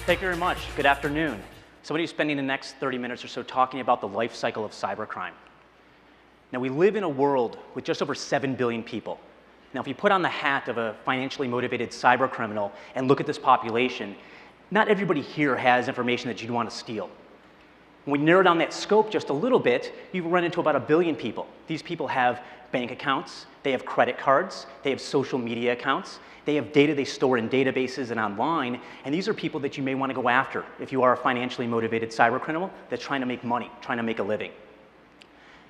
Thank you very much. Good afternoon. So I'm going to be spending the next 30 minutes or so talking about the life cycle of cybercrime. Now, we live in a world with just over 7 billion people. Now, if you put on the hat of a financially motivated cybercriminal and look at this population, not everybody here has information that you'd want to steal. When we narrow down that scope just a little bit, you run into about 1 billion people. These people have bank accounts, they have credit cards, they have social media accounts, they have data they store in databases and online, and these are people that you may want to go after if you are a financially motivated cybercriminal that's trying to make money, trying to make a living.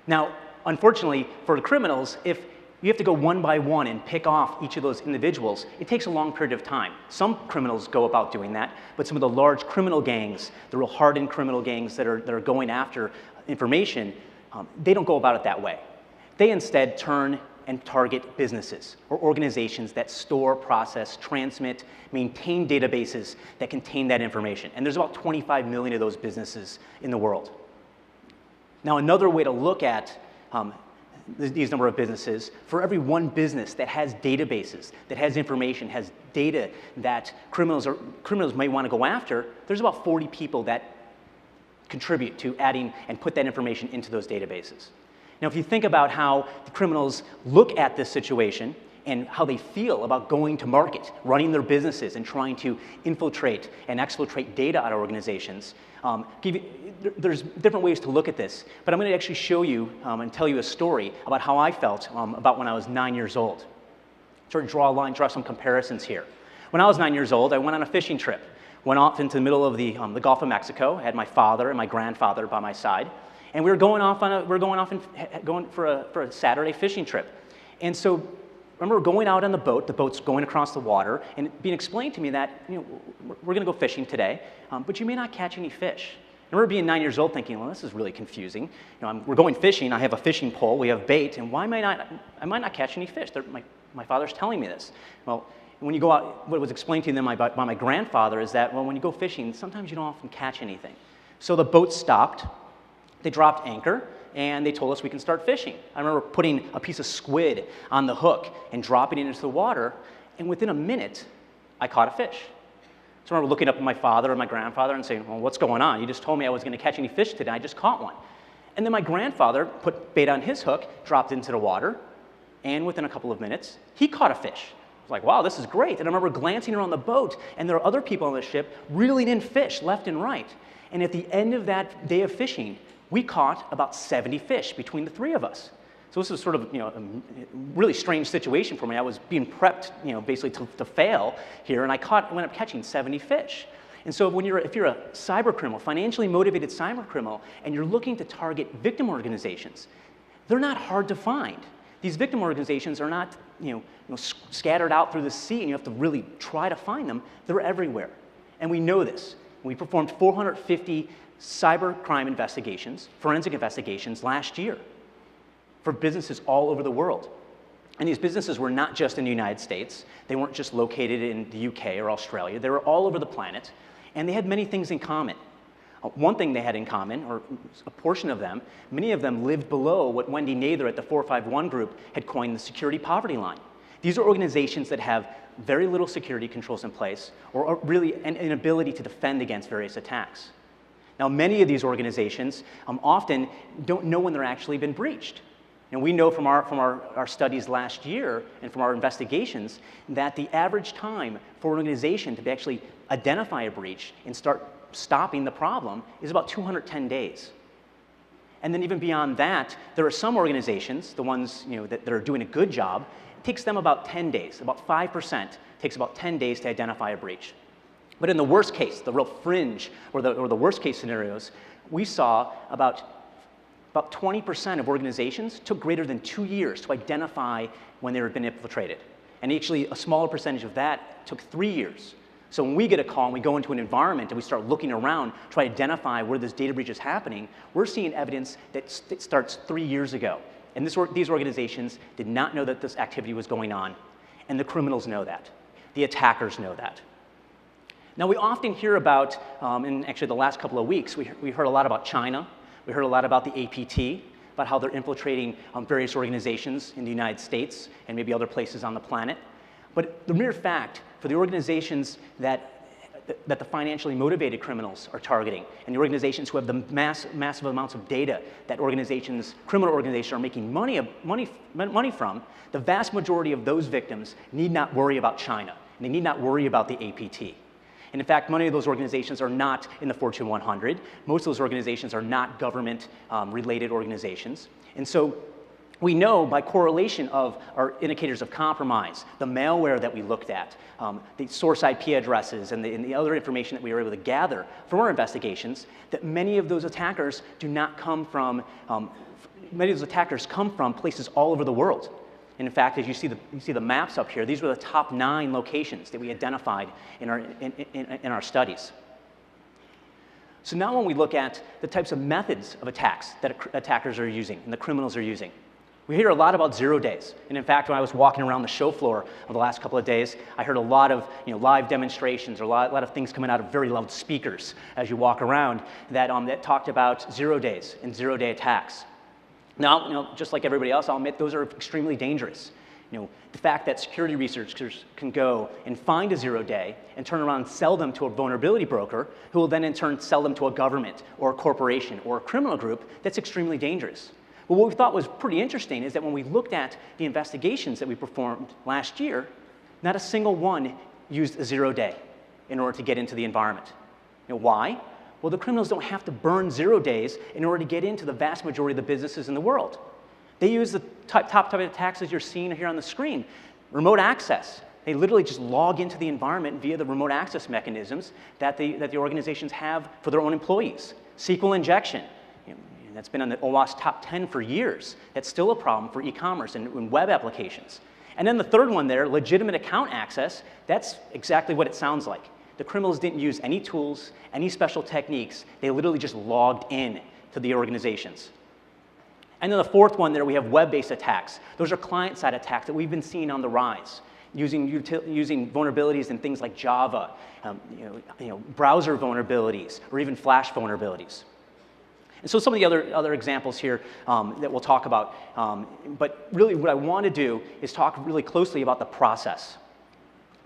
Now, unfortunately, for the criminals, if you have to go one by one and pick off each of those individuals, it takes a long period of time. Some criminals go about doing that, but some of the large criminal gangs, the real hardened criminal gangs that are going after information, they don't go about it that way. They instead turn and target businesses or organizations that store, process, transmit, maintain databases that contain that information. And there's about 25 million of those businesses in the world. Now, another way to look at these number of businesses, for every one business that has databases, that has information, has data that criminals may want to go after, there's about 40 people that contribute to adding and put that information into those databases. Now, if you think about how the criminals look at this situation and how they feel about going to market, running their businesses, and trying to infiltrate and exfiltrate data out of organizations, there's different ways to look at this. But I'm going to actually show you and tell you a story about how I felt about when I was 9 years old. Sort of draw some comparisons here. When I was 9 years old, I went on a fishing trip. Went off into the middle of the Gulf of Mexico. I had my father and my grandfather by my side. And we were going for a Saturday fishing trip. And so I remember going out on the boat's going across the water, and it being explained to me that, we're going to go fishing today, but you may not catch any fish. I remember being 9 years old thinking, well, this is really confusing. We're going fishing, I have a fishing pole, we have bait, and why I might not catch any fish? My father's telling me this. Well, when you go out, what was explained to them by my grandfather is that, well, when you go fishing, sometimes you don't often catch anything. So the boat stopped. They dropped anchor, and they told us we can start fishing. I remember putting a piece of squid on the hook and dropping it into the water, and within a minute, I caught a fish. So I remember looking up at my father and my grandfather and saying, well, what's going on? You just told me I was going to catch any fish today. I just caught one. And then my grandfather put bait on his hook, dropped it into the water, and within a couple of minutes, he caught a fish. I was like, wow, this is great. And I remember glancing around the boat, and there are other people on the ship reeling in fish left and right. And at the end of that day of fishing, we caught about 70 fish between the three of us. So this was sort of, a really strange situation for me. I was being prepped, basically to fail here, and I wound up catching 70 fish. And so if you're a cybercriminal, financially motivated cybercriminal, and you're looking to target victim organizations, they're not hard to find. These victim organizations are not, scattered out through the sea, and you have to really try to find them. They're everywhere, and we know this. We performed 450 cybercrime investigations, forensic investigations last year for businesses all over the world. And these businesses were not just in the United States. They weren't just located in the UK or Australia. They were all over the planet, and they had many things in common. One thing they had in common, or a portion of them, many of them lived below what Wendy Nather at the 451 Group had coined the security poverty line. These are organizations that have very little security controls in place, or really an inability to defend against various attacks. Now, many of these organizations often don't know when they're actually been breached. And we know from our studies last year and from our investigations that the average time for an organization to actually identify a breach and start stopping the problem is about 210 days. And then even beyond that, there are some organizations, the ones that are doing a good job, it takes them about 10 days, about 5% takes about 10 days to identify a breach. But in the worst case, the real fringe or the worst case scenarios, we saw about 20% of organizations took greater than 2 years to identify when they had been infiltrated. And actually, a smaller percentage of that took 3 years. So when we get a call and we go into an environment and we start looking around, try to identify where this data breach is happening, we're seeing evidence that starts 3 years ago. And these organizations did not know that this activity was going on. And the criminals know that. The attackers know that. Now, we often hear about, in actually the last couple of weeks, we heard a lot about China. We heard a lot about the APT, about how they're infiltrating various organizations in the United States and maybe other places on the planet. But the mere fact for the organizations that that the financially motivated criminals are targeting, and the organizations who have the massive amounts of data that criminal organizations are making money from, the vast majority of those victims need not worry about China, and they need not worry about the APT. And in fact, many of those organizations are not in the Fortune 100. Most of those organizations are not government-related organizations. And so we know by correlation of our indicators of compromise, the malware that we looked at, the source IP addresses, and the other information that we were able to gather from our investigations, that many of those attackers come from places all over the world. And in fact, as you see the maps up here, these were the top 9 locations that we identified in our studies. So now when we look at the types of methods of attacks that attackers are using and the criminals are using, we hear a lot about 0 days. And in fact, when I was walking around the show floor of the last couple of days, I heard a lot of live demonstrations or a lot of things coming out of very loud speakers as you walk around that talked about 0 days and 0-day attacks. Now, just like everybody else, I'll admit those are extremely dangerous. The fact that security researchers can go and find a 0-day and turn around and sell them to a vulnerability broker, who will then in turn sell them to a government or a corporation or a criminal group, that's extremely dangerous. But what we thought was pretty interesting is that when we looked at the investigations that we performed last year, not a single one used a 0-day in order to get into the environment. Why? Well, the criminals don't have to burn 0 days in order to get into the vast majority of the businesses in the world. They use the top type of attacks as you're seeing here on the screen. Remote access. They literally just log into the environment via the remote access mechanisms that the organizations have for their own employees. SQL injection. That's been on the OWASP top 10 for years. That's still a problem for e-commerce and web applications. And then the third one there, legitimate account access, that's exactly what it sounds like. The criminals didn't use any tools, any special techniques. They literally just logged in to the organizations. And then the fourth one there, we have web-based attacks. Those are client-side attacks that we've been seeing on the rise, using vulnerabilities in things like Java, browser vulnerabilities, or even Flash vulnerabilities. And so some of the other examples here that we'll talk about, but really what I want to do is talk really closely about the process.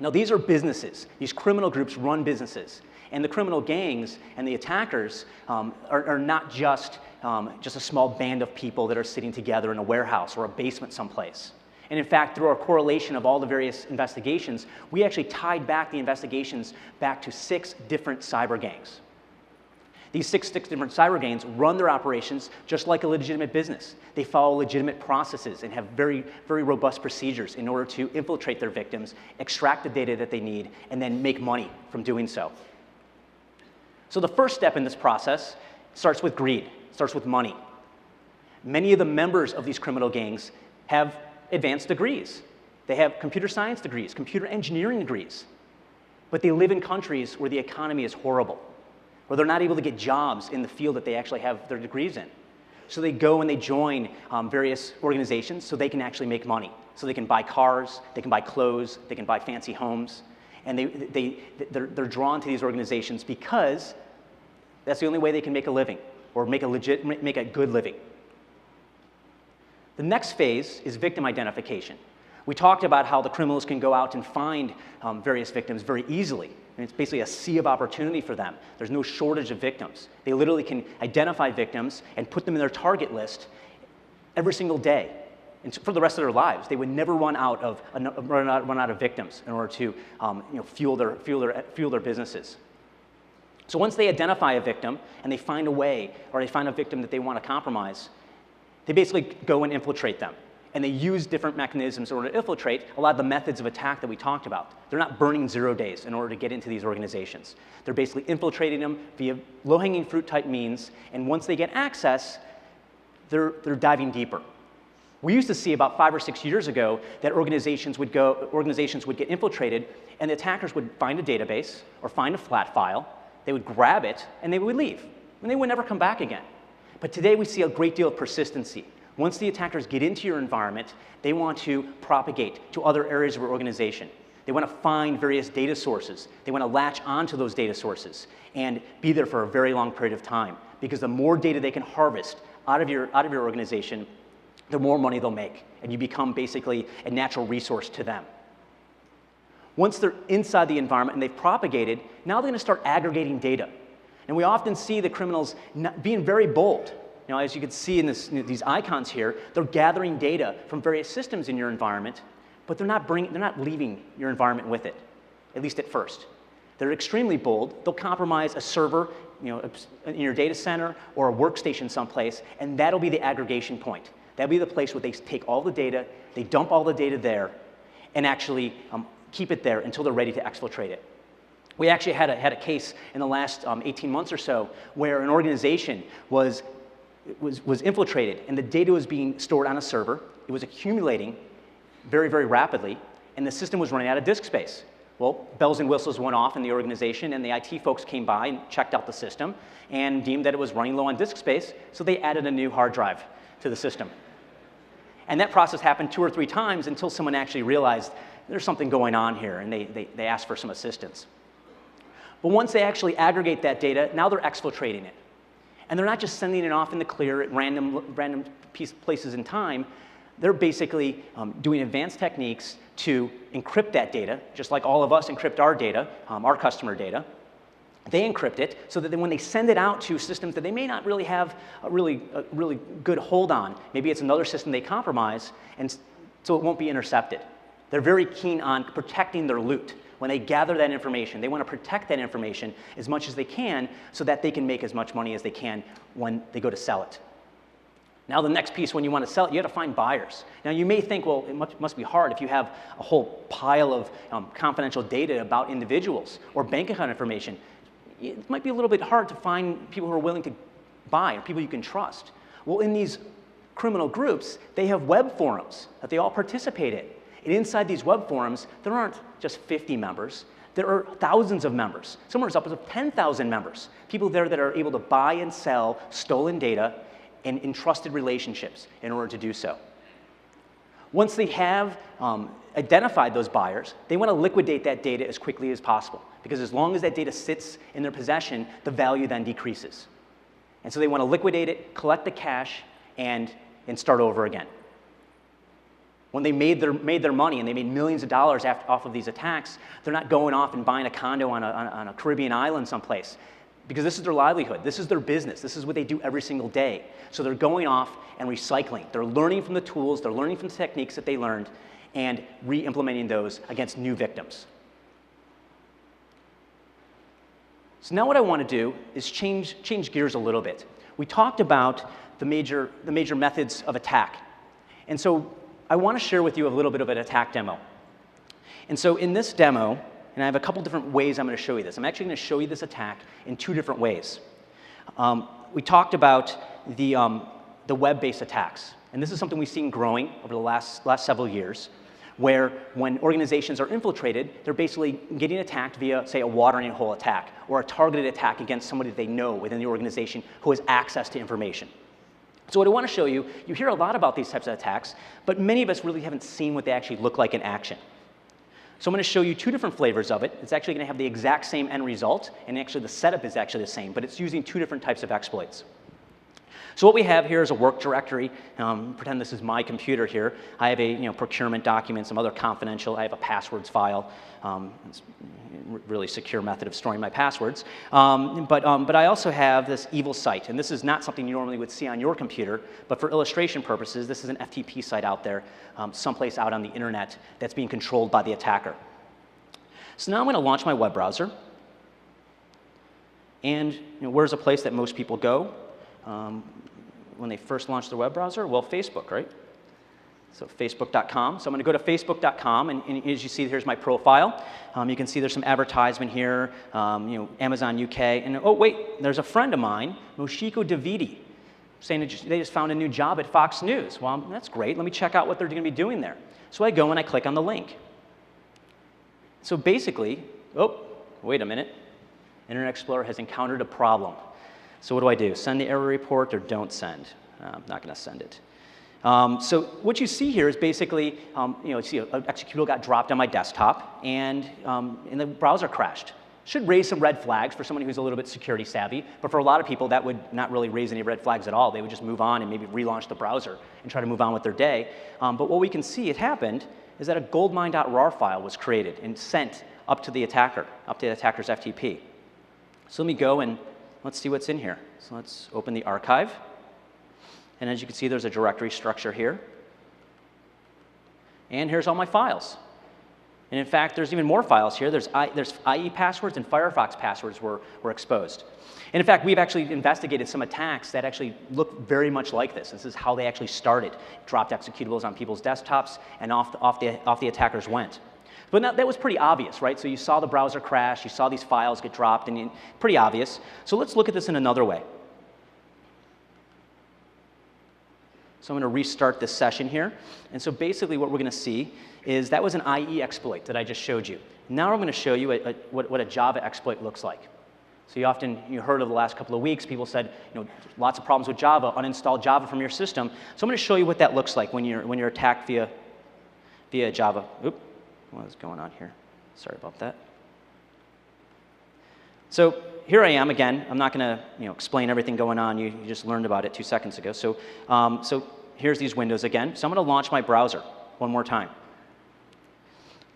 Now, these are businesses. These criminal groups run businesses. And the criminal gangs and the attackers are not just a small band of people that are sitting together in a warehouse or a basement someplace. And in fact, through our correlation of all the various investigations, we actually tied back the investigations back to 6 different cyber gangs. These six different cyber gangs run their operations just like a legitimate business. They follow legitimate processes and have very, very robust procedures in order to infiltrate their victims, extract the data that they need, and then make money from doing so. So the first step in this process starts with greed, starts with money. Many of the members of these criminal gangs have advanced degrees. They have computer science degrees, computer engineering degrees, but they live in countries where the economy is horrible, where they're not able to get jobs in the field that they actually have their degrees in. So they go and they join various organizations so they can actually make money. So they can buy cars, they can buy clothes, they can buy fancy homes, and they're drawn to these organizations because that's the only way they can make a living or make a good living. The next phase is victim identification. We talked about how the criminals can go out and find various victims very easily. And it's basically a sea of opportunity for them. There's no shortage of victims. They literally can identify victims and put them in their target list every single day. And for the rest of their lives, they would never run out of victims in order to fuel their businesses. So once they identify a victim and they find a way, or they find a victim that they want to compromise, they basically go and infiltrate them. And they use different mechanisms in order to infiltrate a lot of the methods of attack that we talked about. They're not burning 0 days in order to get into these organizations. They're basically infiltrating them via low-hanging fruit type means, and once they get access, they're diving deeper. We used to see about 5 or 6 years ago that organizations would get infiltrated, and the attackers would find a database or find a flat file, they would grab it, and they would leave, and they would never come back again. But today we see a great deal of persistency. Once the attackers get into your environment, they want to propagate to other areas of your organization. They want to find various data sources. They want to latch onto those data sources and be there for a very long period of time, because the more data they can harvest out of your organization, the more money they'll make, and you become basically a natural resource to them. Once they're inside the environment and they've propagated, now they're going to start aggregating data. And we often see the criminals being very bold. You know, as you can see in these icons here, they're gathering data from various systems in your environment, but they're not leaving your environment with it, at least at first. They're extremely bold. They'll compromise a server, you know, in your data center or a workstation someplace, and that'll be the aggregation point. That'll be the place where they take all the data, they dump all the data there, and actually keep it there until they're ready to exfiltrate it. We actually had a case in the last 18 months or so where an organization was infiltrated, and the data was being stored on a server. It was accumulating very, very rapidly, and the system was running out of disk space. Well, bells and whistles went off in the organization, and the IT folks came by and checked out the system and deemed that it was running low on disk space, so they added a new hard drive to the system. And that process happened 2 or 3 times until someone actually realized there's something going on here, and they asked for some assistance. But once they actually aggregate that data, now they're exfiltrating it. And they're not just sending it off in the clear at random places in time. They're basically doing advanced techniques to encrypt that data, just like all of us encrypt our data, our customer data. They encrypt it so that then when they send it out to systems that they may not really have a really good hold on, maybe it's another system they compromise, and so it won't be intercepted. They're very keen on protecting their loot. When they gather that information, they want to protect that information as much as they can so that they can make as much money as they can when they go to sell it. Now the next piece, when you want to sell it, you have to find buyers. Now you may think, well, it must be hard if you have a whole pile of confidential data about individuals or bank account information. It might be a little bit hard to find people who are willing to buy or people you can trust. Well, in these criminal groups, they have web forums that they all participate in. And inside these web forums, there aren't just 50 members. There are thousands of members. Somewhere upwards of 10,000 members. People there that are able to buy and sell stolen data and entrusted relationships in order to do so. Once they have identified those buyers, they want to liquidate that data as quickly as possible, because as long as that data sits in their possession, the value then decreases. And so they want to liquidate it, collect the cash, and start over again. When they made their money and they made millions of dollars off of these attacks, they're not going off and buying a condo on a Caribbean island someplace, because this is their livelihood. This is their business. This is what they do every single day. So they're going off and recycling. They're learning from the tools. They're learning from the techniques that they learned and re-implementing those against new victims. So now what I want to do is change gears a little bit. We talked about the major methods of attack. And so I want to share with you a little bit of an attack demo. And so in this demo, and I have a couple different ways I'm going to show you this. I'm actually going to show you this attack in 2 different ways. We talked about the web-based attacks. And this is something we've seen growing over the last several years, where when organizations are infiltrated, they're basically getting attacked via, say, a watering hole attack or a targeted attack against somebody that they know within the organization who has access to information. So what I want to show you, you hear a lot about these types of attacks, but many of us really haven't seen what they actually look like in action. So I'm going to show you 2 different flavors of it. It's actually going to have the exact same end result, and actually the setup is actually the same, but it's using 2 different types of exploits. So what we have here is a work directory. Pretend this is my computer here. I have a procurement document, some other confidential. I have a passwords file. It's a really secure method of storing my passwords. But I also have this evil site, and this is not something you normally would see on your computer, but for illustration purposes, this is an FTP site out there, someplace out on the internet that's being controlled by the attacker. So now I'm going to launch my web browser. And where's a place that most people go when they first launch their web browser? Well, Facebook, right? So facebook.com. So I'm going to go to facebook.com, and as you see, here's my profile. You can see there's some advertisement here, Amazon UK, and oh wait, there's a friend of mine, Moshiko Davidi, saying they just found a new job at Fox News. Well, that's great. Let me check out what they're going to be doing there. So I go and I click on the link. So basically, oh, wait a minute. Internet Explorer has encountered a problem. So what do? Send the error report or don't send? I'm not going to send it. So what you see here is basically, you see an executable got dropped on my desktop, and the browser crashed. Should raise some red flags for someone who's a little bit security savvy, but for a lot of people that would not really raise any red flags at all. They would just move on and maybe relaunch the browser and try to move on with their day. But what we can see it happened is that a goldmine.rar file was created and sent up to the attacker, up to the attacker's FTP. So let me go and let's see what's in here. So let's open the archive. And as you can see, there's a directory structure here. And here's all my files. And in fact, there's even more files here. There's IE passwords and Firefox passwords were exposed. And in fact, we've actually investigated some attacks that actually look very much like this. This is how they actually started. Dropped executables on people's desktops, and off the attackers went. But that was pretty obvious, right? So you saw the browser crash, you saw these files get dropped, and pretty obvious. So let's look at this in another way. So I'm going to restart this session here. And so basically what we're going to see is that was an IE exploit that I just showed you. Now I'm going to show you what a Java exploit looks like. So you heard over the last couple of weeks, people said, lots of problems with Java, uninstall Java from your system. So I'm going to show you what that looks like when you're attacked via Java. Oop, what is going on here? Sorry about that. So here I am again. I'm not going to explain everything going on. You just learned about it 2 seconds ago. So here's these windows again. So I'm going to launch my browser one more time.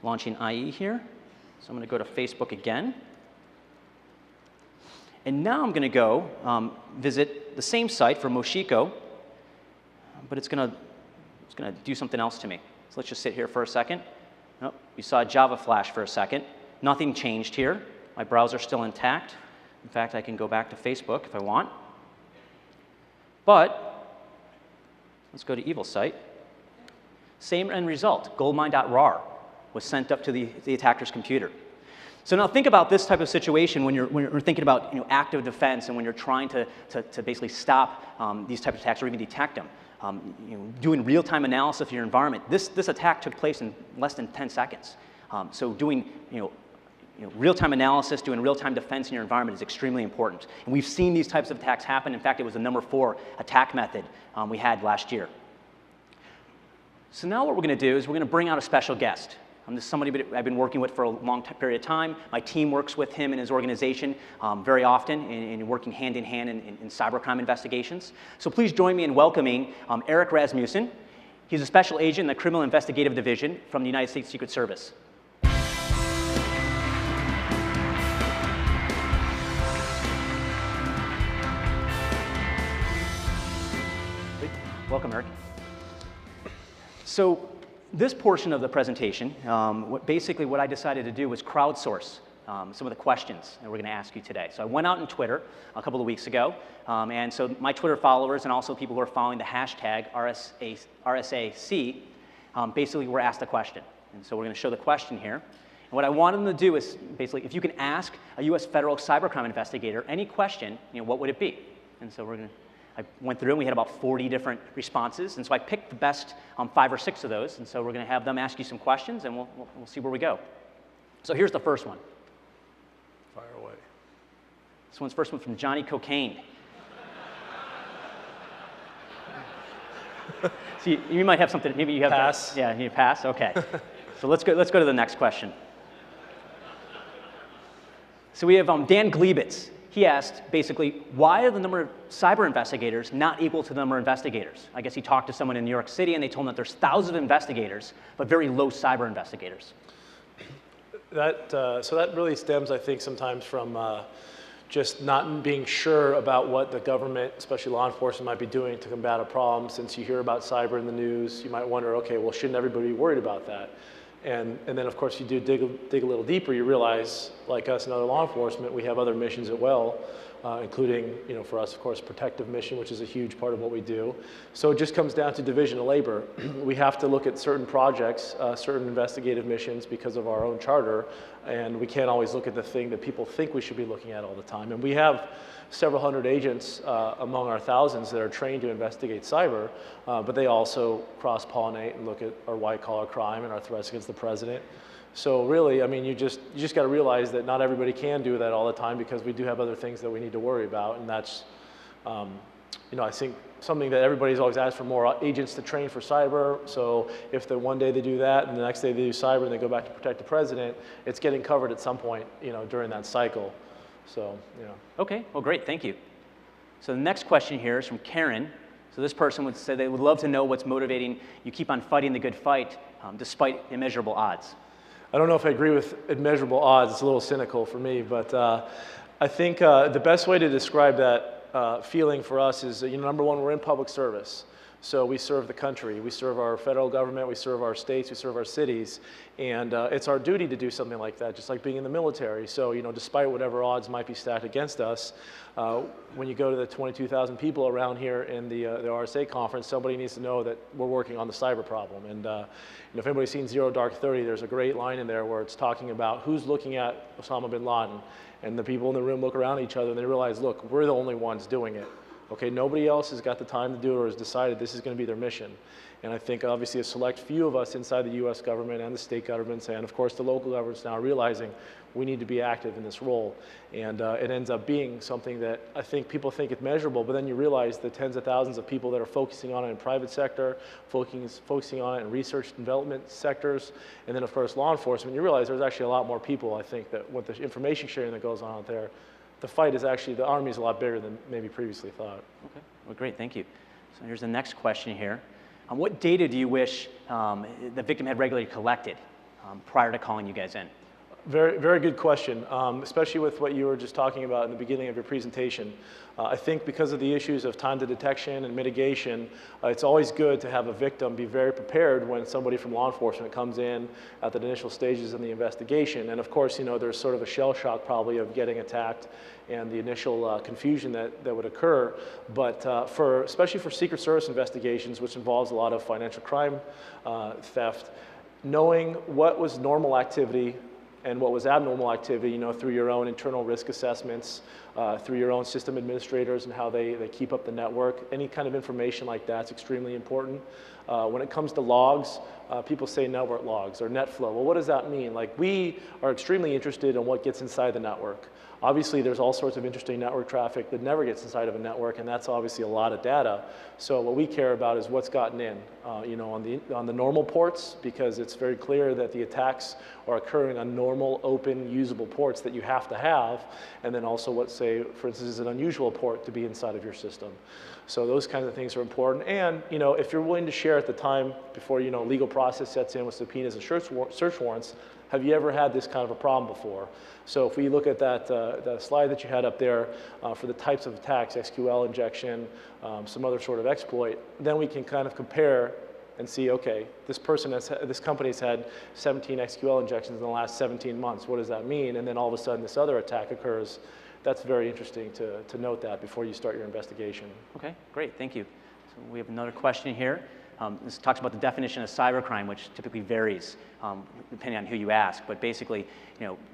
Launching IE here. So I'm going to go to Facebook again. And now I'm going to go visit the same site for Moshiko, but it's going to do something else to me. So let's just sit here for a second. Oh, you saw a Java flash for a second. Nothing changed here. My browser's still intact. In fact, I can go back to Facebook if I want. But let's go to evil site. Same end result. Goldmine.rar was sent up to the attacker's computer. So now think about this type of situation when you're thinking about active defense and when you're trying to basically stop these types of attacks or even detect them. Doing real-time analysis of your environment. This attack took place in less than 10 seconds. So doing real-time analysis, doing real-time defense in your environment is extremely important. And we've seen these types of attacks happen. In fact, it was the #4 attack method we had last year. So now what we're going to do is we're going to bring out a special guest. This is somebody I've been working with for a long period of time. My team works with him and his organization very often in working hand in hand in cybercrime investigations. So please join me in welcoming Erik Rasmussen. He's a special agent in the Criminal Investigative Division from the United States Secret Service. Welcome, Erik. So this portion of the presentation, basically what I decided to do was crowdsource some of the questions that we're going to ask you today. So I went out on Twitter a couple of weeks ago, and so my Twitter followers and also people who are following the hashtag RSAC basically were asked a question. And so we're going to show the question here. And what I wanted them to do is basically, if you can ask a U.S. federal cybercrime investigator any question, what would it be? And so I went through and we had about 40 different responses, and so I picked the best 5 or 6 of those, and so we're going to have them ask you some questions, and we'll see where we go. So here's the first one. Fire away. This first one from Johnny Cocaine. So you might have something. Maybe you have pass. Yeah, you pass. Okay. So let's go to the next question. So we have Dan Glebitz. He asked, basically, why are the number of cyber investigators not equal to the number of investigators? I guess he talked to someone in New York City, and they told him that there's thousands of investigators, but very low cyber investigators. So that really stems, I think, sometimes from just not being sure about what the government, especially law enforcement, might be doing to combat a problem. Since you hear about cyber in the news, you might wonder, okay, well, shouldn't everybody be worried about that? And then, of course, you do dig a little deeper, you realize, like us and other law enforcement, we have other missions as well, including, for us, of course, protective mission, which is a huge part of what we do. So it just comes down to division of labor. We have to look at certain projects, certain investigative missions because of our own charter, and we can't always look at the thing that people think we should be looking at all the time. And we have several hundred agents among our thousands that are trained to investigate cyber, but they also cross-pollinate and look at our white-collar crime and our threats against the president. So really, I mean, you just got to realize that not everybody can do that all the time because we do have other things that we need to worry about, and that's, I think something that everybody's always asked for more agents to train for cyber. So if one day they do that and the next day they do cyber and they go back to protect the president, it's getting covered at some point, during that cycle. So, Okay, well, great, thank you. So the next question here is from Karen. So this person would say they would love to know what's motivating you keep on fighting the good fight despite immeasurable odds. I don't know if I agree with immeasurable odds. It's a little cynical for me, but I think the best way to describe that feeling for us is, number one, we're in public service. So we serve the country, we serve our federal government, we serve our states, we serve our cities, and it's our duty to do something like that, just like being in the military. So, despite whatever odds might be stacked against us, when you go to the 22,000 people around here in the RSA conference, somebody needs to know that we're working on the cyber problem. And if anybody's seen Zero Dark 30, there's a great line in there where it's talking about who's looking at Osama bin Laden, and the people in the room look around each other and they realize, look, we're the only ones doing it. Okay, nobody else has got the time to do it or has decided this is going to be their mission. And I think obviously a select few of us inside the US government and the state governments and of course the local governments now are realizing we need to be active in this role. And it ends up being something that I think people think it's measurable, but then you realize the tens of thousands of people that are focusing on it in private sector, focusing on it in research and development sectors, and then of course law enforcement, you realize there's actually a lot more people, I think, that with the information sharing that goes on out there, the fight is actually, the Army is a lot bigger than maybe previously thought. Okay, well, great, thank you. So here's the next question here. What data do you wish the victim had regularly collected prior to calling you guys in? Very, very good question, especially with what you were just talking about in the beginning of your presentation. I think because of the issues of time to detection and mitigation, it's always good to have a victim be very prepared when somebody from law enforcement comes in at the initial stages in the investigation. And of course, there's sort of a shell shock probably of getting attacked and the initial confusion that would occur. But especially for Secret Service investigations, which involves a lot of financial crime theft, knowing what was normal activity and what was abnormal activity, through your own internal risk assessments, through your own system administrators and how they keep up the network. Any kind of information like that's extremely important. When it comes to logs, people say network logs or net flow. Well, what does that mean? Like, we are extremely interested in what gets inside the network. Obviously, there's all sorts of interesting network traffic that never gets inside of a network, and that's obviously a lot of data. So what we care about is what's gotten in, on the normal ports, because it's very clear that the attacks are occurring on normal, open, usable ports that you have to have, and then also what, say, for instance, is an unusual port to be inside of your system. So those kinds of things are important. And if you're willing to share at the time before legal process sets in with subpoenas and search warrants, have you ever had this kind of a problem before? So if we look at that slide that you had up there for the types of attacks, SQL injection, some other sort of exploit, then we can kind of compare and see, okay, this company's had 17 SQL injections in the last 17 months. What does that mean? And then all of a sudden this other attack occurs. That's very interesting to note that before you start your investigation. Okay, great, thank you. So we have another question here. This talks about the definition of cybercrime, which typically varies depending on who you ask. But basically,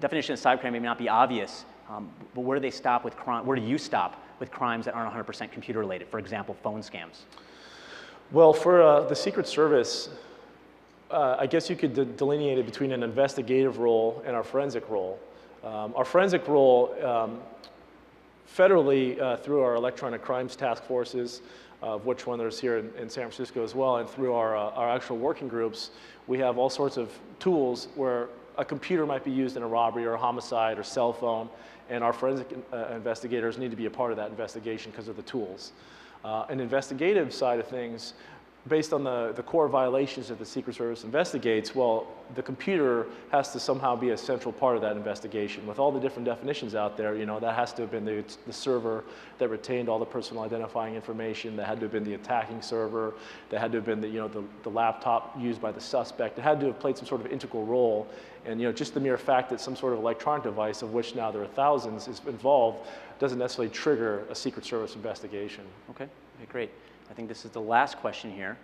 definition of cybercrime may not be obvious, but where do they stop with crime? Where do you stop with crimes that aren't 100% computer related? For example, phone scams. Well, for the Secret Service, I guess you could delineate it between an investigative role and our forensic role. Our forensic role, federally, through our electronic crimes task forces, of which one there's here in San Francisco as well, and through our actual working groups, we have all sorts of tools where a computer might be used in a robbery or a homicide or cell phone, and our forensic investigators need to be a part of that investigation because of the tools. An investigative side of things, based on the core violations that the Secret Service investigates, well, the computer has to somehow be a central part of that investigation. With all the different definitions out there, that has to have been the server that retained all the personal identifying information, that had to have been the attacking server, that had to have been the laptop used by the suspect. It had to have played some sort of integral role. And just the mere fact that some sort of electronic device, of which now there are thousands, is involved, doesn't necessarily trigger a Secret Service investigation. Okay, great. I think this is the last question here.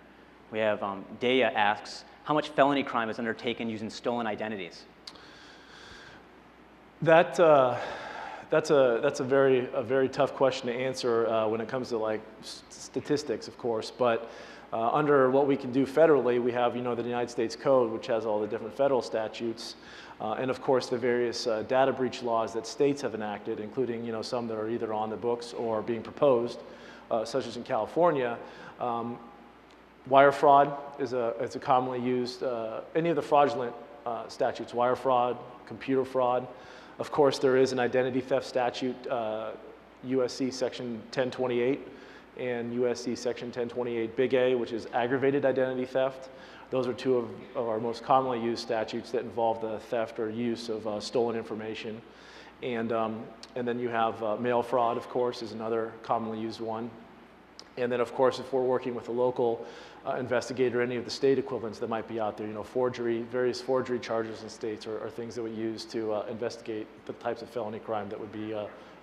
We have Daya asks, how much felony crime is undertaken using stolen identities? That's a very tough question to answer when it comes to statistics, of course. But under what we can do federally, we have the United States Code, which has all the different federal statutes, and of course the various data breach laws that states have enacted, including some that are either on the books or being proposed. such as in California. Wire fraud is a commonly used, any of the fraudulent statutes, wire fraud, computer fraud. Of course, there is an identity theft statute, USC Section 1028 and USC Section 1028 Big A, which is aggravated identity theft. Those are two of our most commonly used statutes that involve the theft or use of stolen information. And then you have mail fraud, of course, is another commonly used one. And then, of course, if we're working with a local investigator, any of the state equivalents that might be out there, you know, forgery, various forgery charges in states are things that we use to investigate the types of felony crime that would be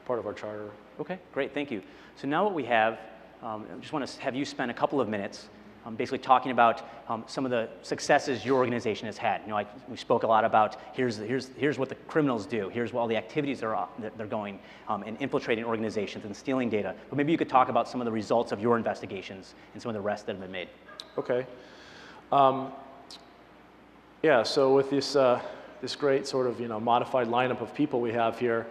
part of our charter. Okay, great, thank you. So now what we have, I just want to have you spend a couple of minutes basically talking about some of the successes your organization has had. You know, we spoke a lot about here's what the criminals do, here's what all the activities that they're going and infiltrating organizations and stealing data. But maybe you could talk about some of the results of your investigations and some of the rest that have been made. Okay. Yeah. So with this great sort of modified lineup of people we have here.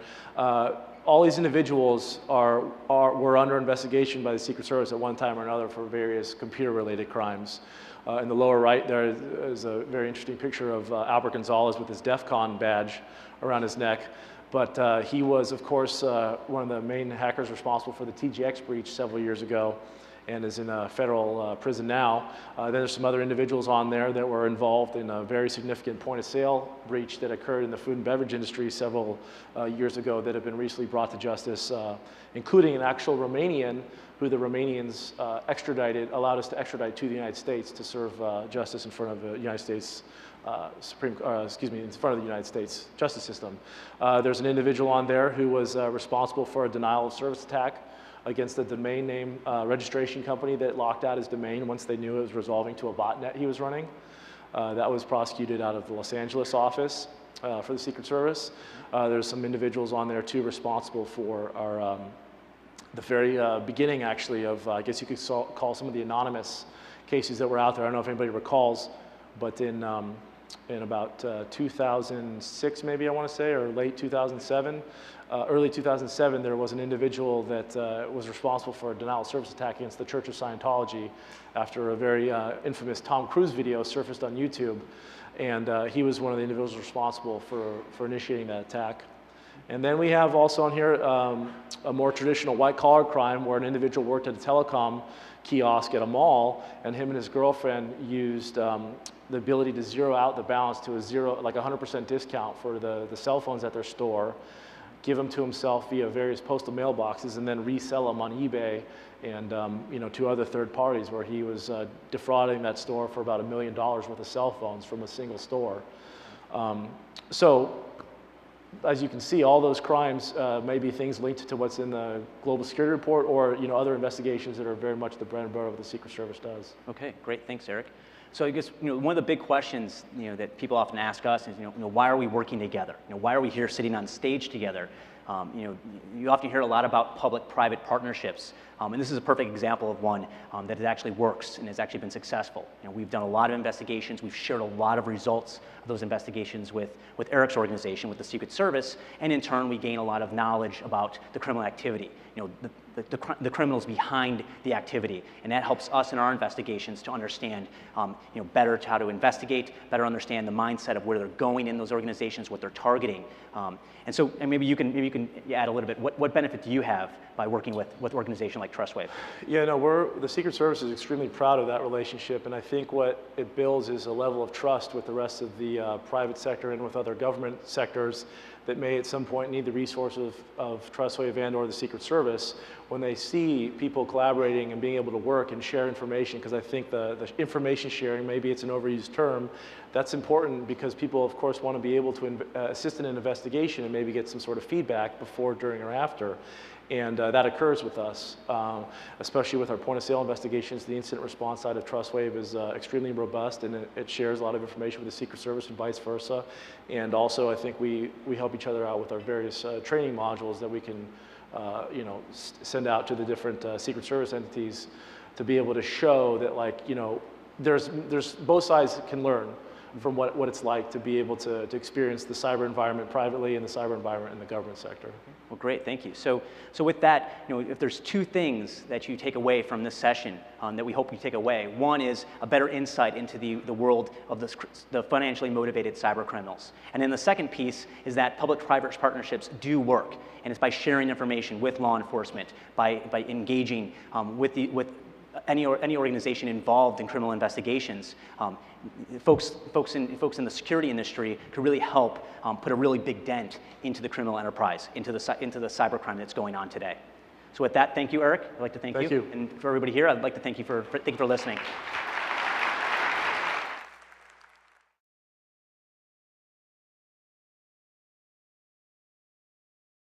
All these individuals were under investigation by the Secret Service at one time or another for various computer-related crimes. In the lower right, there is a very interesting picture of Albert Gonzalez with his DEF CON badge around his neck. But he was, of course, one of the main hackers responsible for the TGX breach several years ago and is in a federal prison now. Then there's some other individuals on there that were involved in a very significant point-of-sale breach that occurred in the food and beverage industry several years ago that have been recently brought to justice, including an actual Romanian who the Romanians allowed us to extradite to the United States to serve justice in front of the United States in front of the United States justice system. There's an individual on there who was responsible for a denial of service attack against the domain name registration company that locked out his domain once they knew it was resolving to a botnet he was running. That was prosecuted out of the Los Angeles office for the Secret Service. There's some individuals on there too responsible for the very beginning actually of, I guess you could call some of the anonymous cases that were out there. I don't know if anybody recalls, but in about 2006 maybe I want to say, or late 2007, early 2007, there was an individual that was responsible for a denial of service attack against the Church of Scientology after a very infamous Tom Cruise video surfaced on YouTube. And he was one of the individuals responsible for initiating that attack. And then we have also on here a more traditional white-collar crime where an individual worked at a telecom kiosk at a mall, and him and his girlfriend used the ability to zero out the balance to like 100% discount for the cell phones at their store, give them to himself via various postal mailboxes, and then resell them on eBay and to other third parties, where he was defrauding that store for about $1 million worth of cell phones from a single store. So as you can see, all those crimes may be things linked to what's in the Global Security Report or other investigations that are very much the bread and butter of what the Secret Service does. Okay, great, thanks, Eric. So I guess one of the big questions that people often ask us is why are we working together? Why are we here sitting on stage together? You often hear a lot about public-private partnerships, and this is a perfect example of one that it actually works and has actually been successful. We've done a lot of investigations. We've shared a lot of results of those investigations with Erik's organization, with the Secret Service, and in turn we gain a lot of knowledge about the criminal activity. The criminals behind the activity, and that helps us in our investigations to understand better how to investigate, better understand the mindset of where they're going in those organizations, what they're targeting, and maybe you can add a little bit. What benefit do you have by working with an organization like TrustWave? Yeah, no, the Secret Service is extremely proud of that relationship, and I think what it builds is a level of trust with the rest of the private sector and with other government sectors that may at some point need the resources of TrustWave and or the Secret Service when they see people collaborating and being able to work and share information, because I think the information sharing, maybe it's an overused term, that's important because people, of course, want to be able to assist in an investigation and maybe get some sort of feedback before, during, or after. And that occurs with us, especially with our point-of-sale investigations. The incident response side of TrustWave is extremely robust, and it shares a lot of information with the Secret Service and vice versa. And also, I think we help each other out with our various training modules that we can, send out to the different Secret Service entities to be able to show that, there's both sides can learn. from what it's like to be able to experience the cyber environment privately and the cyber environment in the government sector. Well, great, thank you. So with that, if there's two things that you take away from this session that we hope you take away, one is a better insight into the world of the financially motivated cyber criminals. And then the second piece is that public-private partnerships do work, and it's by sharing information with law enforcement, by engaging with any organization involved in criminal investigations. Folks in the security industry could really help put a really big dent into the criminal enterprise, into the cybercrime that's going on today. So with that, thank you, Erik. I'd like to thank you. And for everybody here, I'd like to thank you for listening.